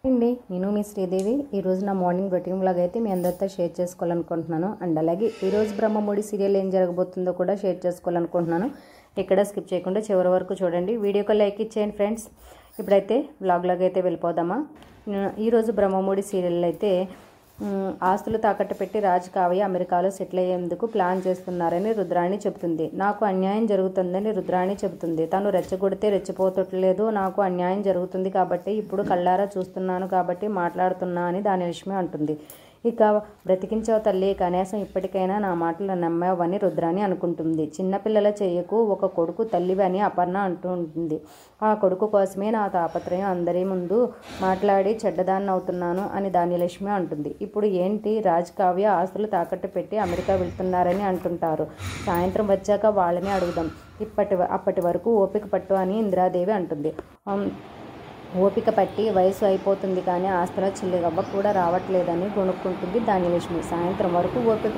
అండి నేను మీ శ్రీదేవి ఈరోజు నా మార్నింగ్ రొటీన్ వ్లాగ్ అయితే మీ అందరితో షేర్ చేసుకోవాలనుకుంటున్నాను. అండ్ అలాగే ఈరోజు బ్రహ్మముడి సీరియల్ ఏం జరగబోతుందో కూడా షేర్ చేసుకోవాలనుకుంటున్నాను. ఇక్కడ స్కిప్ చేయకుండా చివరి వరకు చూడండి. వీడియోకి లైక్ ఇచ్చేయండి ఫ్రెండ్స్. ఇప్పుడైతే వ్లాగ్లోకి అయితే వెళ్ళిపోదామా. ఈరోజు బ్రహ్మముడి సీరియల్ అయితే ఆస్తులు తాకట్టు పెట్టి రాజ్ కావ్య అమెరికాలో సెటిల్ అయ్యేందుకు ప్లాన్ చేస్తున్నారని రుద్రాణి చెబుతుంది. నాకు అన్యాయం జరుగుతుందని రుద్రాణి చెబుతుంది. తను రెచ్చగొడితే రెచ్చిపోతట్లేదు, నాకు అన్యాయం జరుగుతుంది కాబట్టి ఇప్పుడు కళ్ళారా చూస్తున్నాను కాబట్టి మాట్లాడుతున్నా అని ధాన్యలక్ష్మి అంటుంది. ఇక బ్రతికించావు తల్లి, కనీసం ఇప్పటికైనా నా మాటలు నమ్మావని రుద్రాణి అనుకుంటుంది. చిన్నపిల్లల చెయ్యకు ఒక కొడుకు తల్లివి అని అపర్ణ అంటూ ఉంటుంది. ఆ కొడుకు కోసమే నా తాపత్రయం, అందరి ముందు మాట్లాడి చెడ్డదాన్ని అవుతున్నాను అని ధాన్యలక్ష్మి అంటుంది. ఇప్పుడు ఏంటి, రాజ్ కావ్య ఆస్తులు తాకట్టు పెట్టి అమెరికా వెళ్తున్నారని అంటుంటారు. సాయంత్రం వచ్చాక వాళ్ళని అడుగుదాం, అప్పటి వరకు ఓపిక పట్టు అని ఇందిరాదేవి అంటుంది. ఓపిక పట్టి వయసు అయిపోతుంది కానీ ఆస్తుల చిల్లిగవ్వ కూడా రావట్లేదని గొణుక్కుంటుంది ధాన్యలక్ష్మి. సాయంత్రం వరకు ఓపిక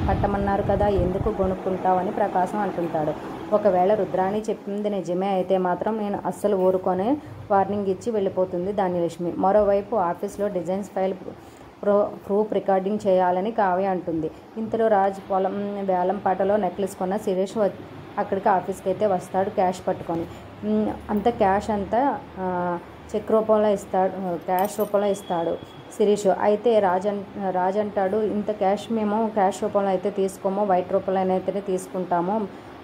పట్టమన్నారు కదా, ఎందుకు గొణుక్కుంటావని ప్రకాశం అంటుంటాడు. ఒకవేళ రుద్రాణి చెప్పింది నిజమే అయితే మాత్రం నేను అస్సలు ఊరుకొని వార్నింగ్ ఇచ్చి వెళ్ళిపోతుంది ధాన్యలక్ష్మి. మరోవైపు ఆఫీస్లో డిజైన్స్ ఫైల్ ప్రూఫ్ రికార్డింగ్ చేయాలని కావ్య అంటుంది. ఇంతలో రాజ్ పొలం వేలంపాటలో నెక్లెస్ కొన్న శిరీష్ అక్కడికి ఆఫీస్కి అయితే వస్తాడు క్యాష్ పట్టుకొని. అంత క్యాష్ అంతా చెక్ రూపంలో ఇస్తాడు, క్యాష్ రూపంలో ఇస్తాడు శిరీష్. అయితే రాజ్ అంటాడు, ఇంత క్యాష్ మేము క్యాష్ రూపంలో అయితే తీసుకోము, వైట్ రూపంలో అయితేనే తీసుకుంటాము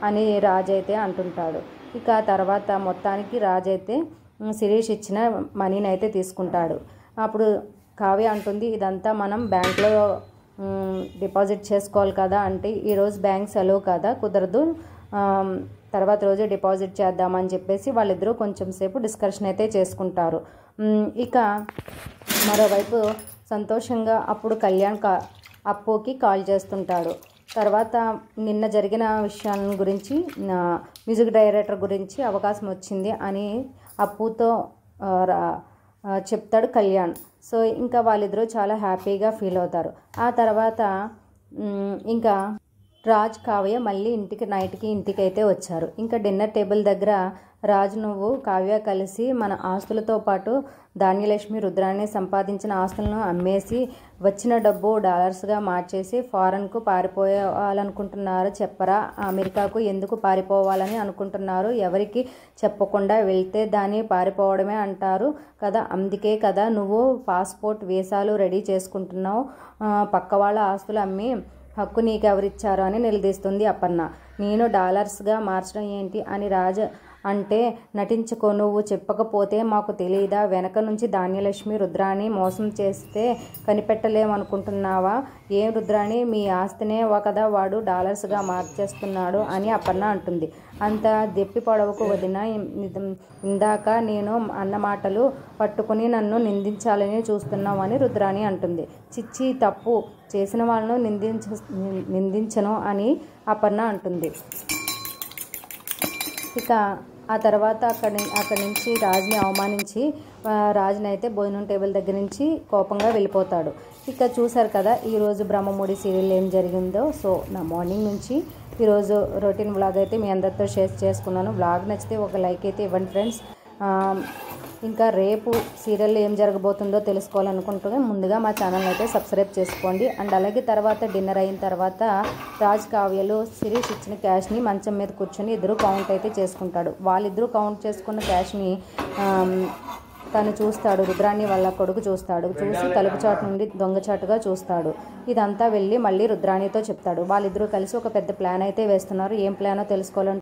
అని రాజ్ అయితే అంటుంటాడు. ఇక తర్వాత మొత్తానికి రాజ్ అయితే శిరీష్ ఇచ్చిన మనీని అయితే తీసుకుంటాడు. అప్పుడు కావ్య అంటుంది, ఇదంతా మనం బ్యాంక్లో డిపాజిట్ చేసుకోవాలి కదా అంటే, ఈరోజు బ్యాంక్ సెలవు కదా కుదరదు, తర్వాత రోజు డిపాజిట్ చేద్దామని చెప్పేసి వాళ్ళిద్దరూ కొంచెం సేపు డిస్కషన్ అయితే చేసుకుంటారు. ఇక మరోవైపు సంతోషంగా అప్పుడు కళ్యాణ్ అప్పుకి కాల్ చేస్తుంటాడు. తర్వాత నిన్న జరిగిన విషయాల గురించి, మ్యూజిక్ డైరెక్టర్ గురించి అవకాశం వచ్చింది అని అప్పుతో చెప్తాడు కళ్యాణ్. సో ఇంకా వాళ్ళిద్దరూ చాలా హ్యాపీగా ఫీల్ అవుతారు. ఆ తర్వాత ఇంకా రాజ్ కావ్య మళ్ళీ నైట్కి ఇంటికి అయితే వచ్చారు. ఇంకా డిన్నర్ టేబుల్ దగ్గర రాజ్, నువ్వు కావ్య కలిసి మన ఆస్తులతో పాటు ధాన్యలక్ష్మి రుద్రాన్ని సంపాదించిన ఆస్తులను అమ్మేసి వచ్చిన డబ్బు డాలర్స్గా మార్చేసి ఫారెన్కు పారిపోవాలనుకుంటున్నారు చెప్పరా, అమెరికాకు ఎందుకు పారిపోవాలని అనుకుంటున్నారు, ఎవరికి చెప్పకుండా వెళ్తే దాన్ని పారిపోవడమే అంటారు కదా, అందుకే కదా నువ్వు పాస్పోర్ట్ వీసాలు రెడీ చేసుకుంటున్నావు, పక్క వాళ్ళ ఆస్తులు అమ్మి హక్కు నీకెవరిచ్చారు అని నిలదీస్తుంది అపర్ణ. నేను డాలర్స్గా మార్చడం ఏంటి అని రాజ్ అంటే, నటించుకో, నువ్వు చెప్పకపోతే మాకు తెలియదా, వెనక నుంచి ధాన్యలక్ష్మి రుద్రాణి మోసం చేస్తే కనిపెట్టలేమనుకుంటున్నావా, ఏం రుద్రాణి మీ ఆస్తినే కదా వాడు డాలర్స్గా మార్చేస్తున్నాడు అని అపర్ణ అంటుంది. అంత దెప్పి పొడవకు వదిన, ఇందాక నేను అన్న మాటలు పట్టుకుని నన్ను నిందించాలని చూస్తున్నావు అని రుద్రాణి అంటుంది. చిచ్చి, తప్పు చేసిన వాళ్ళను నిందించను అని అపర్ణ అంటుంది. ఇక ఆ తర్వాత అక్కడి నుంచి రాజ్ని అవమానించి రాజ్ని అయితే భోజనం టేబుల్ దగ్గర నుంచి కోపంగా వెళ్ళిపోతాడు. ఇక చూసారు కదా ఈరోజు బ్రహ్మముడి సీరియల్ ఏం జరిగిందో. సో నా మార్నింగ్ నుంచి ఈరోజు రొటీన్ వ్లాగ్ అయితే మీ అందరితో షేర్ చేసుకున్నాను. వ్లాగ్ నచ్చితే ఒక లైక్ అయితే ఇవ్వండి ఫ్రెండ్స్. ఇంకా రేపు సీరియల్ ఏం జరగబోతుందో తెలుసుకోవాలనుకుంటే ముందుగా మా ఛానల్ అయితే సబ్స్క్రైబ్ చేసుకోండి. అండ్ అలాగే తర్వాత డిన్నర్ అయిన తర్వాత రాజ్ కావ్యలు శిరీష్ ఇచ్చిన క్యాష్ని మంచం మీద కూర్చొని ఇద్దరు కౌంట్ అయితే చేసుకుంటాడు. వాళ్ళిద్దరూ కౌంట్ చేసుకున్న క్యాష్ని తను చూస్తాడు, రుద్రాణి వాళ్ళ కొడుకు చూస్తాడు. చూసి తలుపు చాటు నుండి దొంగచాటుగా చూస్తాడు. ఇదంతా వెళ్ళి మళ్ళీ రుద్రాణితో చెప్తాడు. వాళ్ళిద్దరూ కలిసి ఒక పెద్ద ప్లాన్ అయితే వేస్తున్నారు. ఏం ప్లానో తెలుసుకోవాలంటే